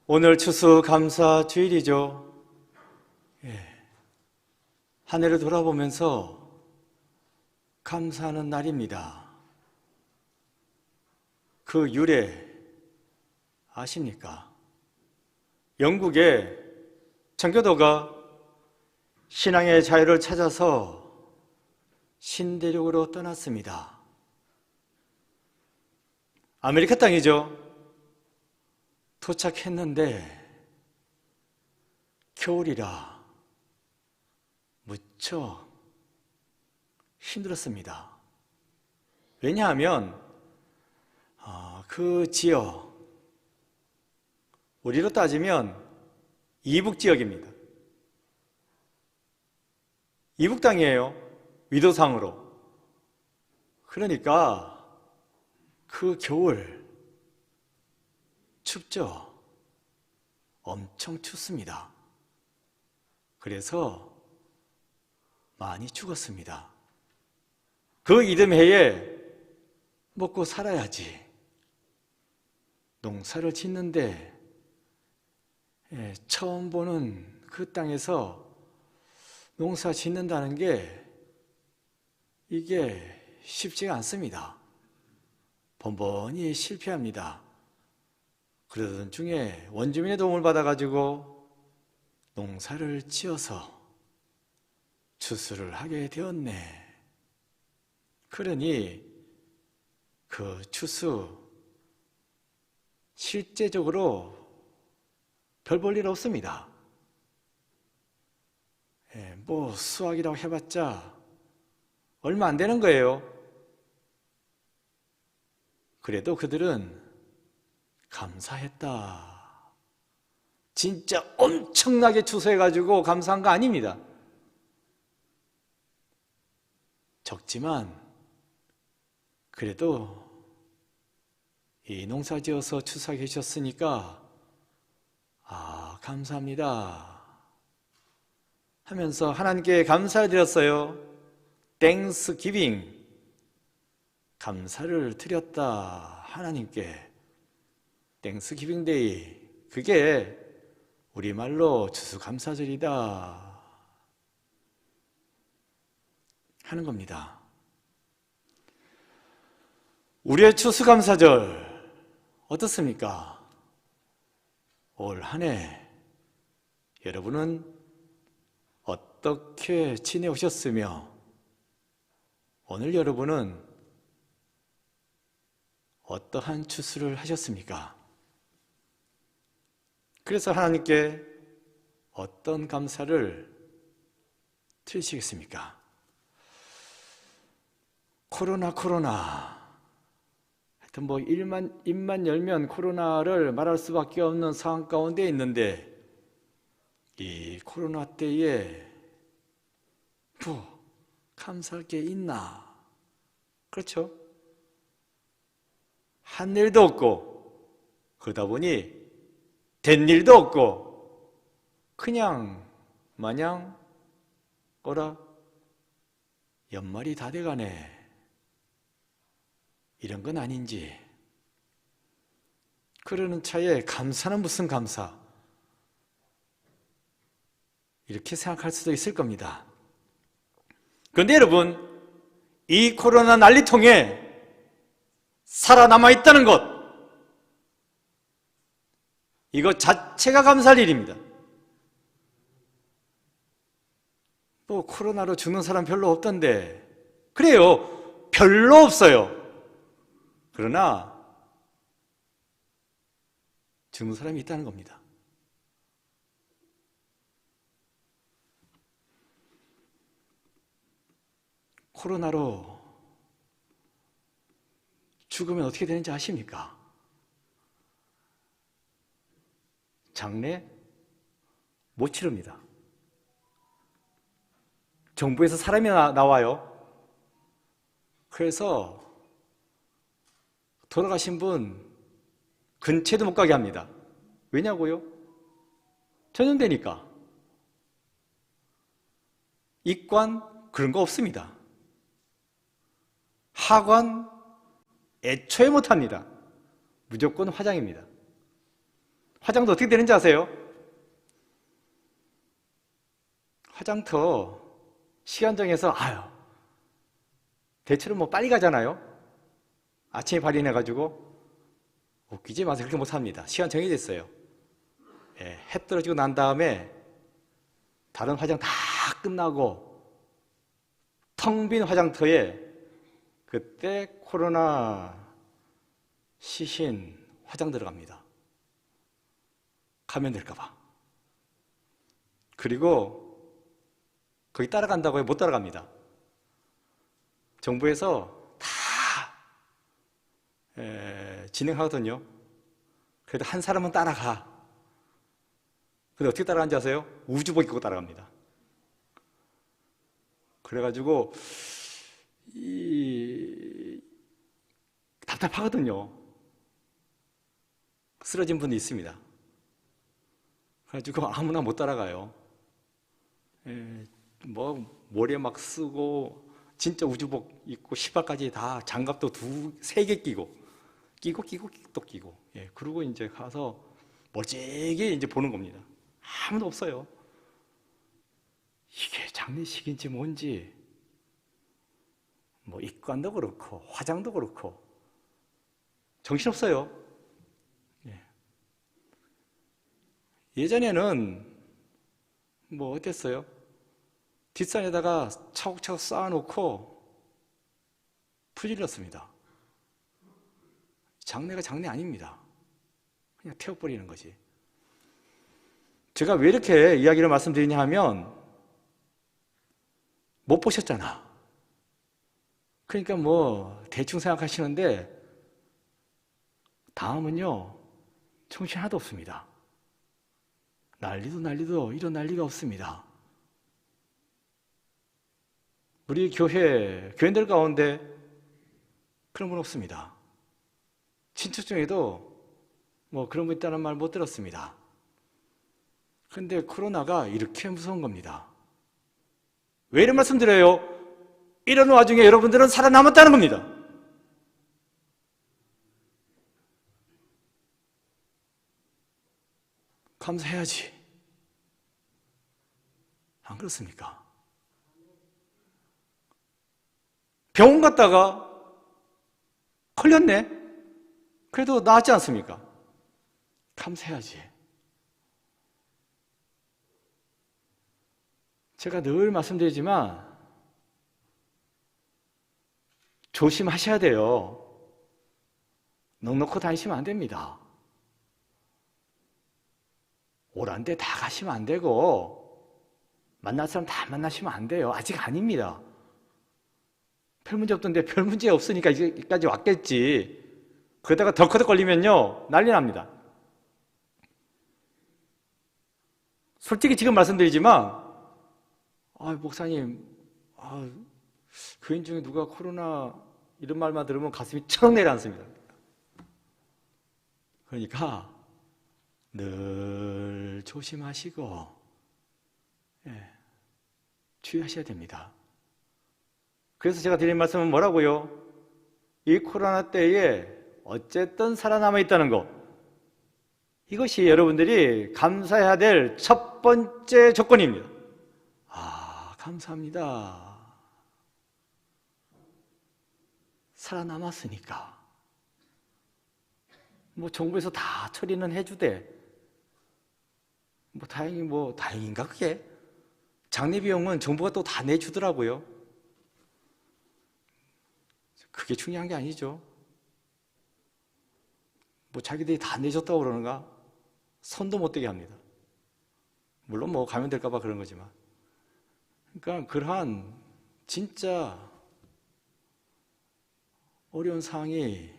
오늘 추수감사주일이죠. 한 해를 돌아보면서 감사하는 날입니다. 그 유래 아십니까? 영국의 청교도가 신앙의 자유를 찾아서 신대륙으로 떠났습니다. 아메리카 땅이죠. 도착했는데 겨울이라 무척 힘들었습니다. 왜냐하면 그 지역, 우리로 따지면 이북 지역입니다. 이북 땅이에요. 위도상으로. 그러니까 그 겨울 춥죠. 엄청 춥습니다. 그래서 많이 죽었습니다. 그 이듬해에 먹고 살아야지. 농사를 짓는데 처음 보는 그 땅에서 농사 짓는다는 게 이게 쉽지가 않습니다. 번번이 실패합니다. 그러던 중에 원주민의 도움을 받아가지고 농사를 지어서 추수를 하게 되었네. 그러니 그 추수 실제적으로 별 볼 일 없습니다. 뭐 수확이라고 해봤자 얼마 안 되는 거예요. 그래도 그들은 감사했다. 진짜 엄청나게 추수해가지고 감사한 거 아닙니다. 적지만 그래도 이 농사 지어서 추수하게 해주셨으니까 감사합니다 하면서 하나님께 감사를 드렸어요. 땡스 기빙, 감사를 드렸다. 하나님께 땡스 기빙 데이, 그게 우리말로 추수감사절이다 하는 겁니다. 우리의 추수감사절 어떻습니까? 올 한 해 여러분은 어떻게 지내오셨으며 오늘 여러분은 어떠한 추수를 하셨습니까? 그래서 하나님께 어떤 감사를 드리시겠습니까? 코로나 하여튼 뭐 입만 열면 코로나를 말할 수밖에 없는 상황 가운데 있는데 이 코로나 때에 뭐 감사할 게 있나? 그렇죠? 한 일도 없고 그러다 보니 된 일도 없고 그냥 마냥 연말이 다 돼가네 이런 건 아닌지 그러는 차에 감사는 무슨 감사 이렇게 생각할 수도 있을 겁니다. 그런데 여러분, 이 코로나 난리통에 살아남아 있다는 것, 이거 자체가 감사할 일입니다. 뭐 코로나로 죽는 사람 별로 없던데, 그래요, 별로 없어요. 그러나 죽는 사람이 있다는 겁니다. 코로나로 죽으면 어떻게 되는지 아십니까? 장례 못 치릅니다. 정부에서 사람이 나와요. 그래서 돌아가신 분 근처에도 못 가게 합니다. 왜냐고요? 전염되니까. 입관 그런 거 없습니다. 하관 애초에 못합니다. 무조건 화장입니다. 화장도 어떻게 되는지 아세요? 화장터 시간 정해서 대체로 뭐 빨리 가잖아요. 아침에 발인해가지고 웃기지 마세요. 그렇게 못 삽니다. 시간 정해져 있어요. 예, 해 떨어지고 난 다음에 다른 화장 다 끝나고 텅 빈 화장터에 그때 코로나 시신 화장 들어갑니다. 감염될까봐. 그리고 거기 따라간다고 해도 못 따라갑니다. 정부에서 다 진행하거든요. 그래도 한 사람은 따라가. 근데 어떻게 따라가는지 아세요? 우주복 입고 따라갑니다. 그래가지고 답답하거든요. 쓰러진 분이 있습니다. 그래가지고 아무나 못 따라가요. 머리에 막 쓰고 진짜 우주복 입고 신발까지 다 장갑도 3개 끼고 또 끼고. 예, 그러고 이제 가서 멀찍이 이제 보는 겁니다. 아무도 없어요. 이게 장례식인지 뭔지, 뭐 입관도 그렇고 화장도 그렇고 정신없어요. 예. 예전에는 뭐 어땠어요? 뒷산에다가 차곡차곡 쌓아놓고 풀질렀습니다. 장례가 장례 아닙니다. 그냥 태워버리는 거지. 제가 왜 이렇게 이야기를 말씀드리냐 하면 못 보셨잖아. 그러니까 뭐 대충 생각하시는데 다음은요, 정신 하나도 없습니다. 난리도 이런 난리가 없습니다. 우리 교인들 가운데 그런 분 없습니다. 친척 중에도 뭐 그런 분 있다는 말 못 들었습니다. 그런데 코로나가 이렇게 무서운 겁니다. 왜 이런 말씀 드려요? 이런 와중에 여러분들은 살아남았다는 겁니다. 감사해야지. 안 그렇습니까? 병원 갔다가 걸렸네? 그래도 나았지 않습니까? 감사해야지. 제가 늘 말씀드리지만 조심하셔야 돼요. 넉넉히 다니시면 안 됩니다. 오란 데 다 가시면 안 되고 만날 사람 다 만나시면 안 돼요. 아직 아닙니다. 별 문제 없던데 별 문제 없으니까 여기까지 왔겠지. 그러다가 덜커덕 걸리면요 난리 납니다. 솔직히 지금 말씀드리지만 목사님 교인 중에 누가 코로나 이런 말만 들으면 가슴이 철렁 내려앉습니다. 그러니까 늘 조심하시고 주의하셔야 됩니다. 그래서 제가 드린 말씀은 뭐라고요? 이 코로나 때에 어쨌든 살아남아 있다는 것, 이것이 여러분들이 감사해야 될 첫 번째 조건입니다. 감사합니다. 살아남았으니까. 뭐 정부에서 다 처리는 해주대. 다행인가 그게? 장례 비용은 정부가 또 다 내주더라고요. 그게 중요한 게 아니죠. 자기들이 다 내줬다고 그러는가? 손도 못 대게 합니다. 물론 감염될까 봐 그런 거지만. 그러니까 그러한 진짜 어려운 상황이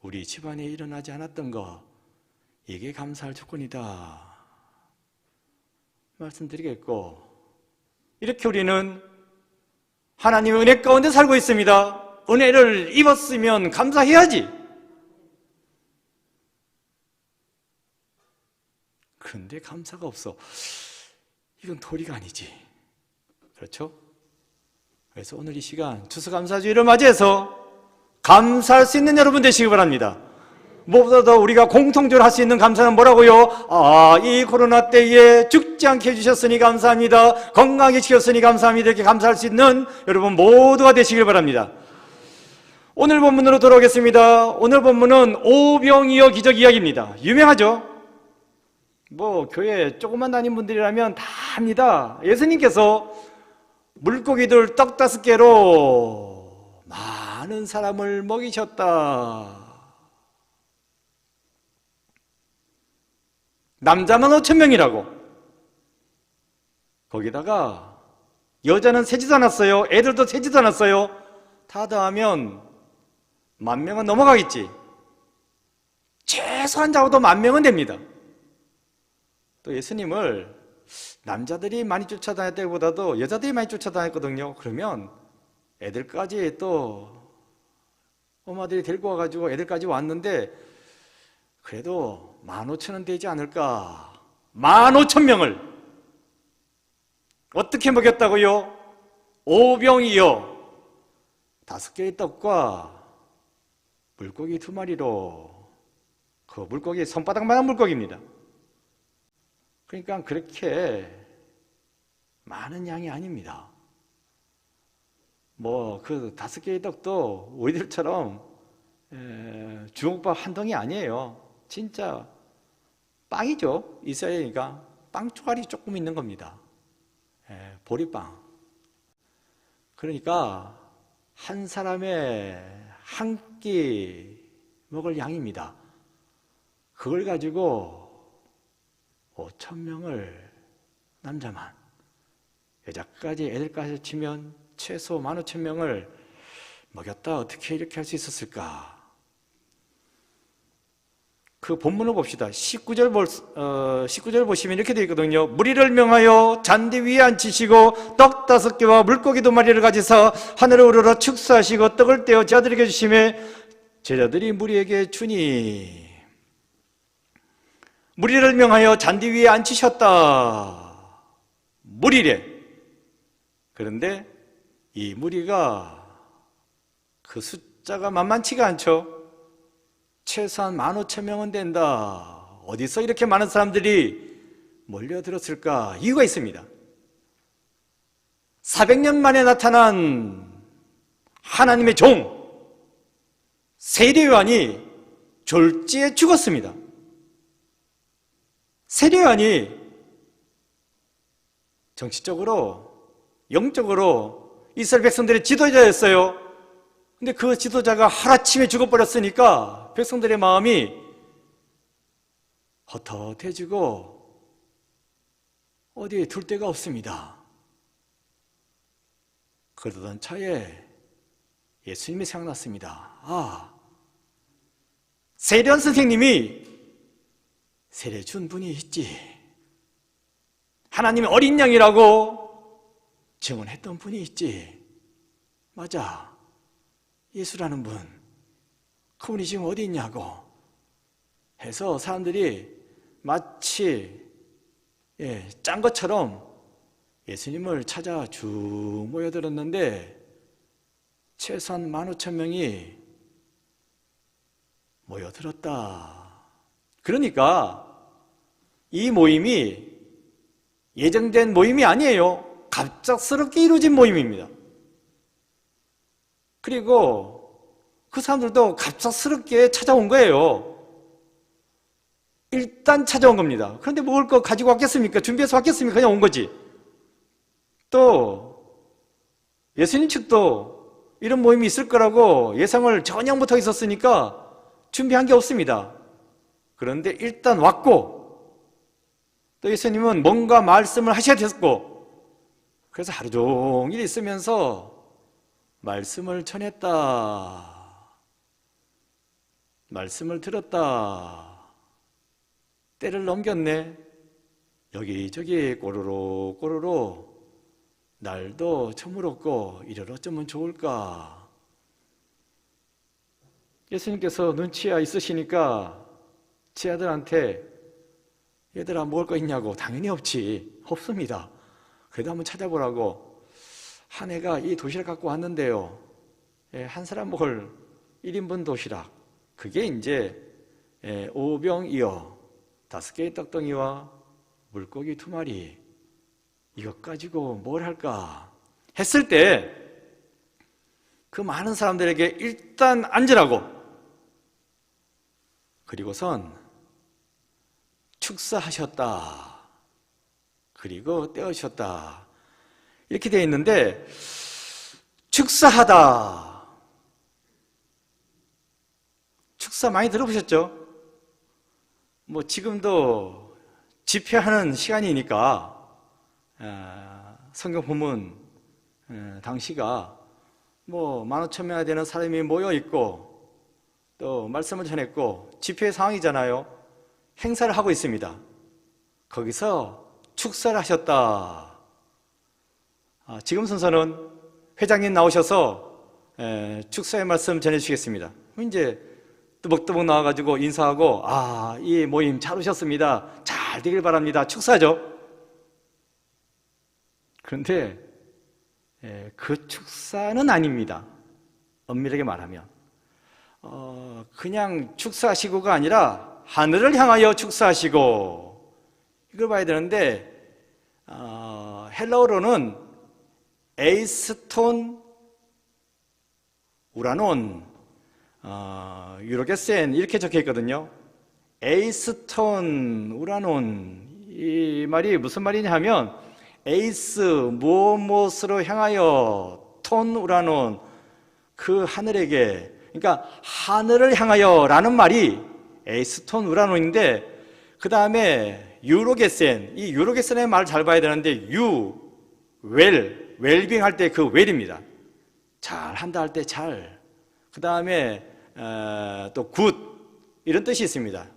우리 집안에 일어나지 않았던 거, 이게 감사할 조건이다 말씀드리겠고, 이렇게 우리는 하나님의 은혜 가운데 살고 있습니다. 은혜를 입었으면 감사해야지. 그런데 감사가 없어. 이건 도리가 아니지. 그렇죠? 그래서 오늘 이 시간 추수감사주의를 맞이해서 감사할 수 있는 여러분 되시기 바랍니다. 무엇보다도 우리가 공통적으로 할 수 있는 감사는 뭐라고요? 이 코로나 때에 죽지 않게 해주셨으니 감사합니다. 건강하게 지켰으니 감사합니다. 이렇게 감사할 수 있는 여러분 모두가 되시길 바랍니다. 오늘 본문으로 돌아오겠습니다. 오늘 본문은 오병이어 기적 이야기입니다. 유명하죠? 교회 조금만 다닌 분들이라면 다 압니다. 예수님께서 물고기들 떡 5개로 많은 사람을 먹이셨다. 남자만 5,000명이라고. 거기다가 여자는 세지도 않았어요. 애들도 세지도 않았어요. 다 더하면 10,000명은 넘어가겠지. 최소한 적어도 10,000명은 됩니다. 또 예수님을 남자들이 많이 쫓아다녔다기보다도 여자들이 많이 쫓아다녔거든요. 그러면 애들까지 또 엄마들이 데리고 와가지고 애들까지 왔는데 그래도 15,000은 되지 않을까. 15,000명을 어떻게 먹였다고요? 오병이어 5개의 떡과 물고기 2마리로. 그 물고기 손바닥만한 물고기입니다. 그러니까 그렇게 많은 양이 아닙니다. 그 5개의 떡도 우리들처럼 주먹밥 한 덩이 아니에요. 진짜 빵이죠. 이스라엘이니까 빵 쪼가리 조금 있는 겁니다. 보리빵. 그러니까 한 사람의 한 끼 먹을 양입니다. 그걸 가지고 5,000명을 남자만, 여자까지 애들까지 치면 최소 15,000명을 먹였다. 어떻게 이렇게 할 수 있었을까? 그 본문을 봅시다. 19절 보시면 이렇게 되어 있거든요. 무리를 명하여 잔디 위에 앉히시고 떡 5개와 물고기 2마리를 가지사 하늘에 우러러 축사하시고 떡을 떼어 제자들에게 주시매 제자들이 무리에게 주니. 무리를 명하여 잔디 위에 앉히셨다. 무리래. 그런데 이 무리가 그 숫자가 만만치가 않죠. 최소한 15,000명은 된다. 어디서 이렇게 많은 사람들이 몰려들었을까? 이유가 있습니다. 400년 만에 나타난 하나님의 종 세례요한이 졸지에 죽었습니다. 세례요한이 정치적으로, 영적으로 이스라엘 백성들의 지도자였어요. 근데 그 지도자가 하루아침에 죽어버렸으니까 백성들의 마음이 헛헛해지고 어디에 둘 데가 없습니다. 그러던 차에 예수님이 생각났습니다. 세례요한 선생님이 세례 준 분이 있지. 하나님의 어린 양이라고 증언했던 분이 있지. 맞아. 예수라는 분, 그분이 지금 어디 있냐고 해서 사람들이 마치 짠 것처럼 예수님을 찾아 쭉 모여들었는데 최소한 15,000명이 모여들었다. 그러니까 이 모임이 예정된 모임이 아니에요. 갑작스럽게 이루어진 모임입니다. 그리고 그 사람들도 갑작스럽게 찾아온 거예요. 일단 찾아온 겁니다. 그런데 먹을 거 가지고 왔겠습니까? 준비해서 왔겠습니까? 그냥 온 거지. 또 예수님 측도 이런 모임이 있을 거라고 예상을 전혀 못하고 있었으니까 준비한 게 없습니다. 그런데 일단 왔고 또 예수님은 뭔가 말씀을 하셔야 됐고 그래서 하루 종일 있으면서 말씀을 전했다. 말씀을 들었다. 때를 넘겼네. 여기저기 꼬르르 꼬르르 날도 저물었고 이를 어쩌면 좋을까. 예수님께서 눈치가 있으시니까 제 아들한테 얘들아 먹을 거 있냐고. 당연히 없지. 없습니다. 그래도 한번 찾아보라고 한 애가 이 도시락 갖고 왔는데요. 한 사람 먹을 1인분 도시락. 그게 이제 오병이어 5개의 떡덩이와 물고기 2마리, 이것 가지고 뭘 할까 했을 때 그 많은 사람들에게 일단 앉으라고, 그리고선 축사하셨다, 그리고 떼어주셨다, 이렇게 되어 있는데, 축사하다, 축사 많이 들어보셨죠? 뭐 지금도 집회하는 시간이니까 성경 본문 당시가 뭐 15,000명이나 되는 사람이 모여 있고 또 말씀을 전했고 집회 상황이잖아요. 행사를 하고 있습니다. 거기서 축사를 하셨다. 지금 순서는 회장님 나오셔서 축사의 말씀 전해주시겠습니다. 이제 뜨벅뜨벅 나와가지고 인사하고, 이 모임 잘 오셨습니다, 잘 되길 바랍니다, 축사죠. 그런데 그 축사는 아닙니다. 엄밀하게 말하면 그냥 축사하시고가 아니라 하늘을 향하여 축사하시고, 이걸 봐야 되는데 헬라어로는 에이스톤 우라논 유로게센 이렇게 적혀 있거든요. 에이스톤 우라논, 이 말이 무슨 말이냐 하면 에이스 무엇으로 향하여, 톤 우라논 그 하늘에게, 그러니까 하늘을 향하여 라는 말이 에이스톤 우라논인데, 그 다음에 유로게센, 이 유로게센의 말을 잘 봐야 되는데 웰빙 할 때 그 웰입니다. 잘 한다 할 때 잘, 그 다음에 또 굿 이런 뜻이 있습니다.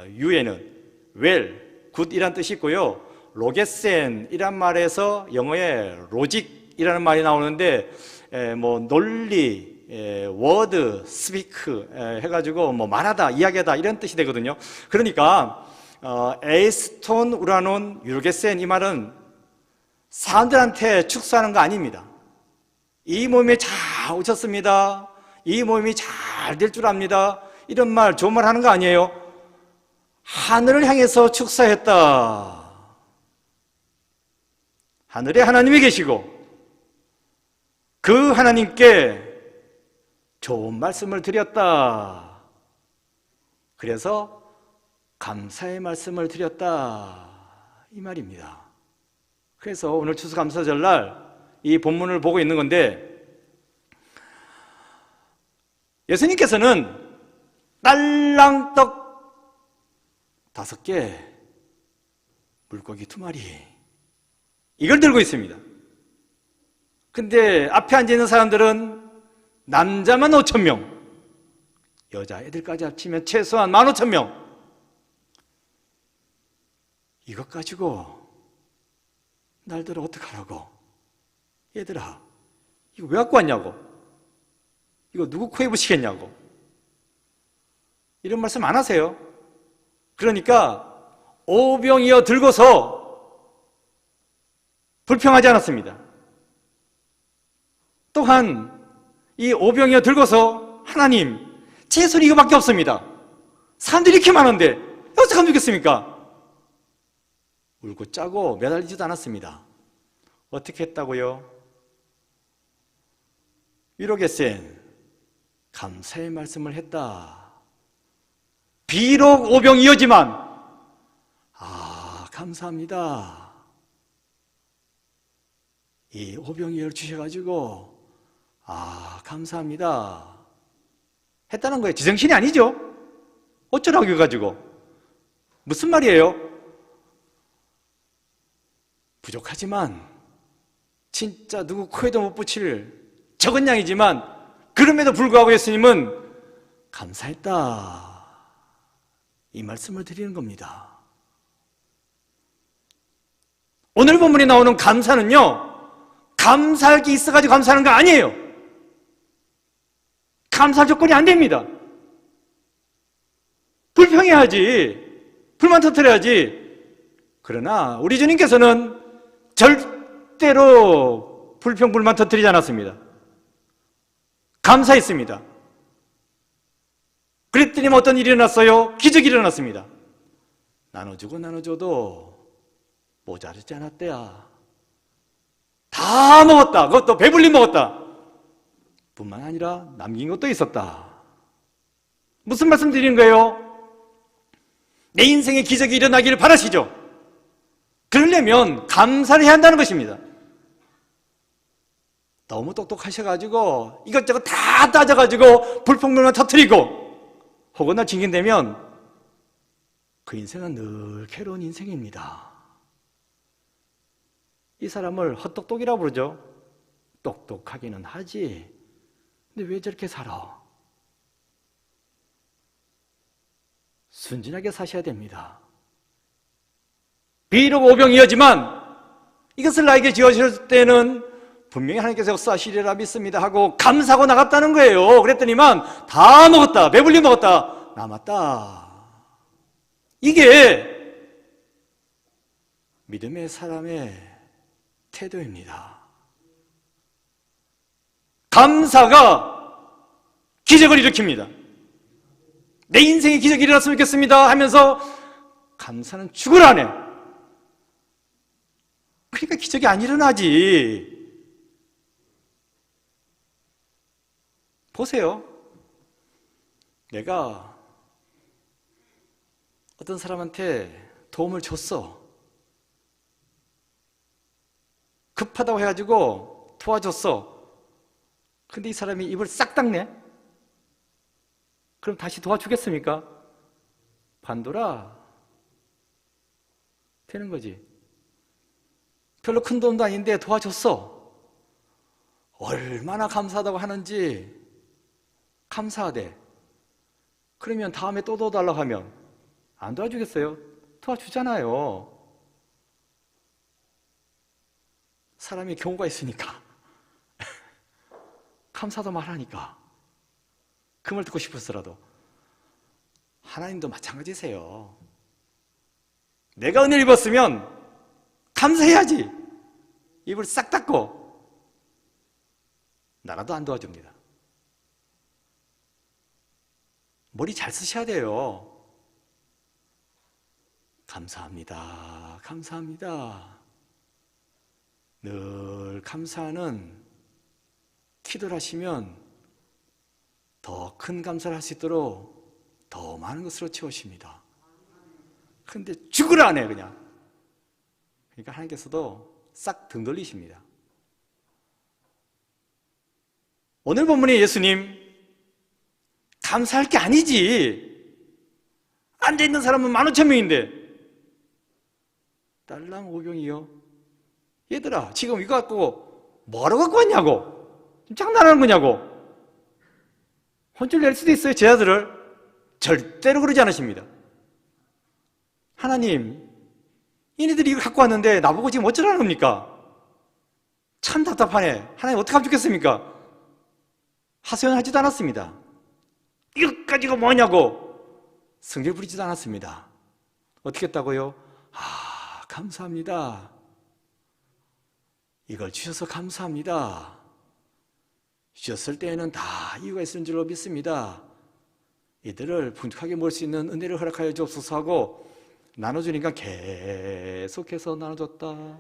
유에는 웰, 굿이란 뜻이 있고요. 로게센이란 말에서 영어에 로직이라는 말이 나오는데 뭐 논리, 워드, 스피크 해가지고 뭐 말하다, 이야기하다 이런 뜻이 되거든요. 그러니까 에이스톤 우라논 유로게센, 이 말은 사람들한테 축사하는 거 아닙니다. 이 모임에 잘 오셨습니다, 이 모임이 잘 될 줄 압니다, 이런 말, 좋은 말 하는 거 아니에요. 하늘을 향해서 축사했다. 하늘에 하나님이 계시고 그 하나님께 좋은 말씀을 드렸다. 그래서 감사의 말씀을 드렸다, 이 말입니다. 그래서 오늘 추수감사절날 이 본문을 보고 있는 건데, 예수님께서는 딸랑떡 5개, 물고기 2마리, 이걸 들고 있습니다. 근데 앞에 앉아있는 사람들은 남자만 5,000명, 여자애들까지 합치면 최소한 15,000명. 이것 가지고 날들 어떡하라고, 얘들아 이거 왜 갖고 왔냐고, 이거 누구 코에 붙이겠냐고, 이런 말씀 안 하세요. 그러니까 오병이어 들고서 불평하지 않았습니다. 또한 이 오병이어 들고서, 하나님 제 손이 이거밖에 없습니다, 사람들이 이렇게 많은데 어떡하면 좋겠습니까? 울고 짜고 매달리지도 않았습니다. 어떻게 했다고요? 유로게센, 감사의 말씀을 했다. 비록 오병이어지만 감사합니다, 이 오병이어를 주셔가지고 감사합니다 했다는 거예요. 지정신이 아니죠. 어쩌라고 해가지고, 무슨 말이에요? 부족하지만 진짜 누구 코에도 못 붙일 적은 양이지만 그럼에도 불구하고 예수님은 감사했다, 이 말씀을 드리는 겁니다. 오늘 본문에 나오는 감사는요, 감사할 게 있어가지고 감사하는 거 아니에요. 감사할 조건이 안 됩니다. 불평해야지, 불만 터뜨려야지. 그러나 우리 주님께서는 절대로 불평, 불만 터뜨리지 않았습니다. 감사했습니다. 그랬더니 어떤 일이 일어났어요? 기적이 일어났습니다. 나눠주고 나눠줘도 모자르지 않았대야. 다 먹었다. 그것도 배불리 먹었다. 뿐만 아니라 남긴 것도 있었다. 무슨 말씀 드리는 거예요? 내 인생에 기적이 일어나기를 바라시죠? 그러려면 감사를 해야 한다는 것입니다. 너무 똑똑하셔가지고 이것저것 다 따져가지고 불평불만 터뜨리고 혹은 징계되면 그 인생은 늘 괴로운 인생입니다. 이 사람을 헛똑똑이라고 부르죠. 똑똑하기는 하지. 근데 왜 저렇게 살아? 순진하게 사셔야 됩니다. 비록 오병이어지만 이것을 나에게 지어주실 때는 분명히 하나님께서 역사하시리라 믿습니다 하고 감사하고 나갔다는 거예요. 그랬더니만 다 먹었다. 배불리 먹었다. 남았다. 이게 믿음의 사람의 태도입니다. 감사가 기적을 일으킵니다. 내 인생에 기적이 일어났으면 좋겠습니다 하면서 감사는 죽을 안 해. 그러니까 기적이 안 일어나지. 보세요. 내가 어떤 사람한테 도움을 줬어. 급하다고 해가지고 도와줬어. 근데 이 사람이 입을 싹 닦네? 그럼 다시 도와주겠습니까? 반도라 되는 거지. 별로 큰 돈도 아닌데 도와줬어. 얼마나 감사하다고 하는지 감사하대. 그러면 다음에 또 도와달라고 하면 안 도와주겠어요? 도와주잖아요. 사람이 경우가 있으니까 감사도 말하니까 그 말 듣고 싶었어라도 하나님도 마찬가지세요. 내가 은혜를 입었으면 감사해야지. 입을 싹 닫고 나라도 안 도와줍니다. 머리 잘 쓰셔야 돼요. 감사합니다. 감사합니다. 늘 감사하는 기도를 하시면 더 큰 감사를 할 수 있도록 더 많은 것으로 채우십니다. 그런데 죽으라 안 해 그냥. 그러니까 하나님께서도 싹 등 돌리십니다. 오늘 본문의 예수님 감사할 게 아니지. 앉아있는 사람은 15,000명인데 딸랑 오병이요. 얘들아 지금 이거 갖고 뭐하러 갖고 왔냐고. 지금 장난하는 거냐고. 혼쭐 낼 수도 있어요. 제자들을. 절대로 그러지 않으십니다. 하나님 얘네들이 이걸 갖고 왔는데 나보고 지금 어쩌라는 겁니까? 참 답답하네. 하나님 어떻게 하면 좋겠습니까? 하소연하지도 않았습니다. 이거 가지고 뭐냐고 성질 부리지도 않았습니다. 어떻게 했다고요? 감사합니다. 이걸 주셔서 감사합니다. 주셨을 때에는 다 이유가 있는 줄로 믿습니다. 이들을 풍족하게 먹을 수 있는 은혜를 허락하여 주옵소서 하고 나눠주니까 계속해서 나눠줬다.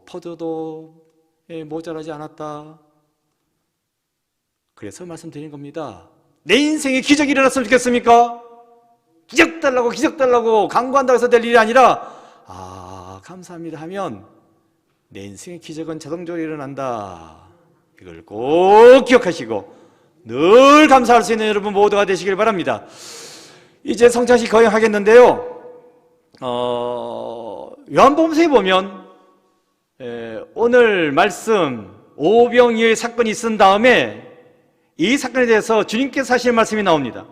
퍼줘도 모자라지 않았다. 그래서 말씀드린 겁니다. 내 인생에 기적이 일어났으면 좋겠습니까? 기적 달라고 강구한다고 해서 될 일이 아니라 감사합니다 하면 내 인생의 기적은 자동적으로 일어난다. 이걸 꼭 기억하시고 늘 감사할 수 있는 여러분 모두가 되시길 바랍니다. 이제 성찬식 거행하겠는데요. 요한복음서에 보면 오늘 말씀 오병이어의 사건이 있은 다음에 이 사건에 대해서 주님께서 하시는 말씀이 나옵니다.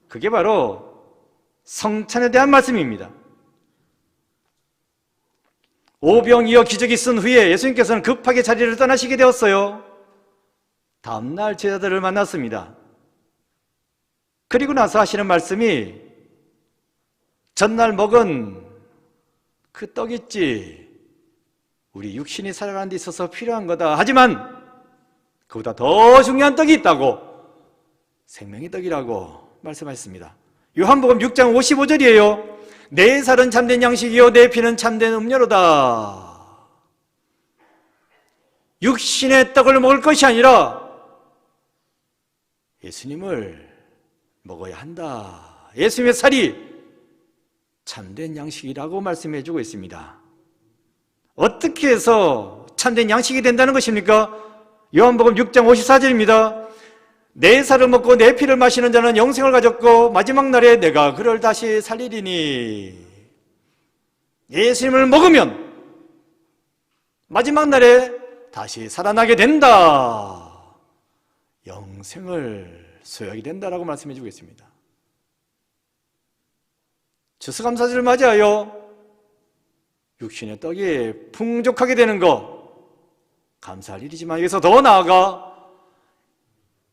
그게 바로 성찬에 대한 말씀입니다. 오병이어 기적이 있은 후에 예수님께서는 급하게 자리를 떠나시게 되었어요. 다음날 제자들을 만났습니다. 그리고 나서 하시는 말씀이 전날 먹은 그 떡 있지, 우리 육신이 살아가는 데 있어서 필요한 거다. 하지만 그보다 더 중요한 떡이 있다고 생명의 떡이라고 말씀하셨습니다. 요한복음 6장 55절이에요. 내 살은 참된 양식이요 내 피는 참된 음료로다. 육신의 떡을 먹을 것이 아니라 예수님을 먹어야 한다. 예수님의 살이 참된 양식이라고 말씀해 주고 있습니다. 어떻게 해서 참된 양식이 된다는 것입니까? 요한복음 6장 54절입니다. 내 살을 먹고 내 피를 마시는 자는 영생을 가졌고 마지막 날에 내가 그를 다시 살리리니. 예수님을 먹으면 마지막 날에 다시 살아나게 된다. 영생을 소유하게 된다라고 말씀해 주고 있습니다. 추수감사절을 맞이하여 육신의 떡이 풍족하게 되는 것 감사할 일이지만 여기서 더 나아가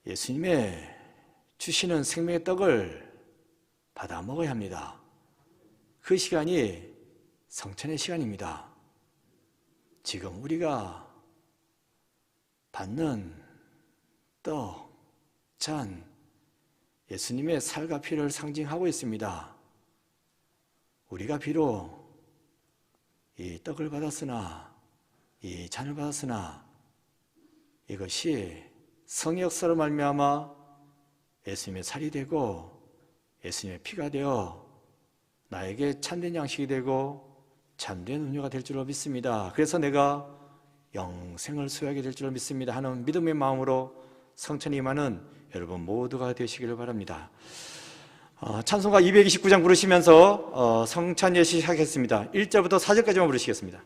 예수님의 주시는 생명의 떡을 받아 먹어야 합니다. 그 시간이 성찬의 시간입니다. 지금 우리가 받는 떡, 잔, 예수님의 살과 피를 상징하고 있습니다. 우리가 비록 이 떡을 받았으나 이 잔을 받았으나 이것이 성의 역사로 말미암아 예수님의 살이 되고 예수님의 피가 되어 나에게 참된 양식이 되고 참된 음료가 될 줄로 믿습니다. 그래서 내가 영생을 소유하게 될 줄로 믿습니다 하는 믿음의 마음으로 성찬에 임하는 여러분 모두가 되시기를 바랍니다. 찬송가 229장 부르시면서 성찬 예시 시작했습니다. 1절부터 4절까지만 부르시겠습니다.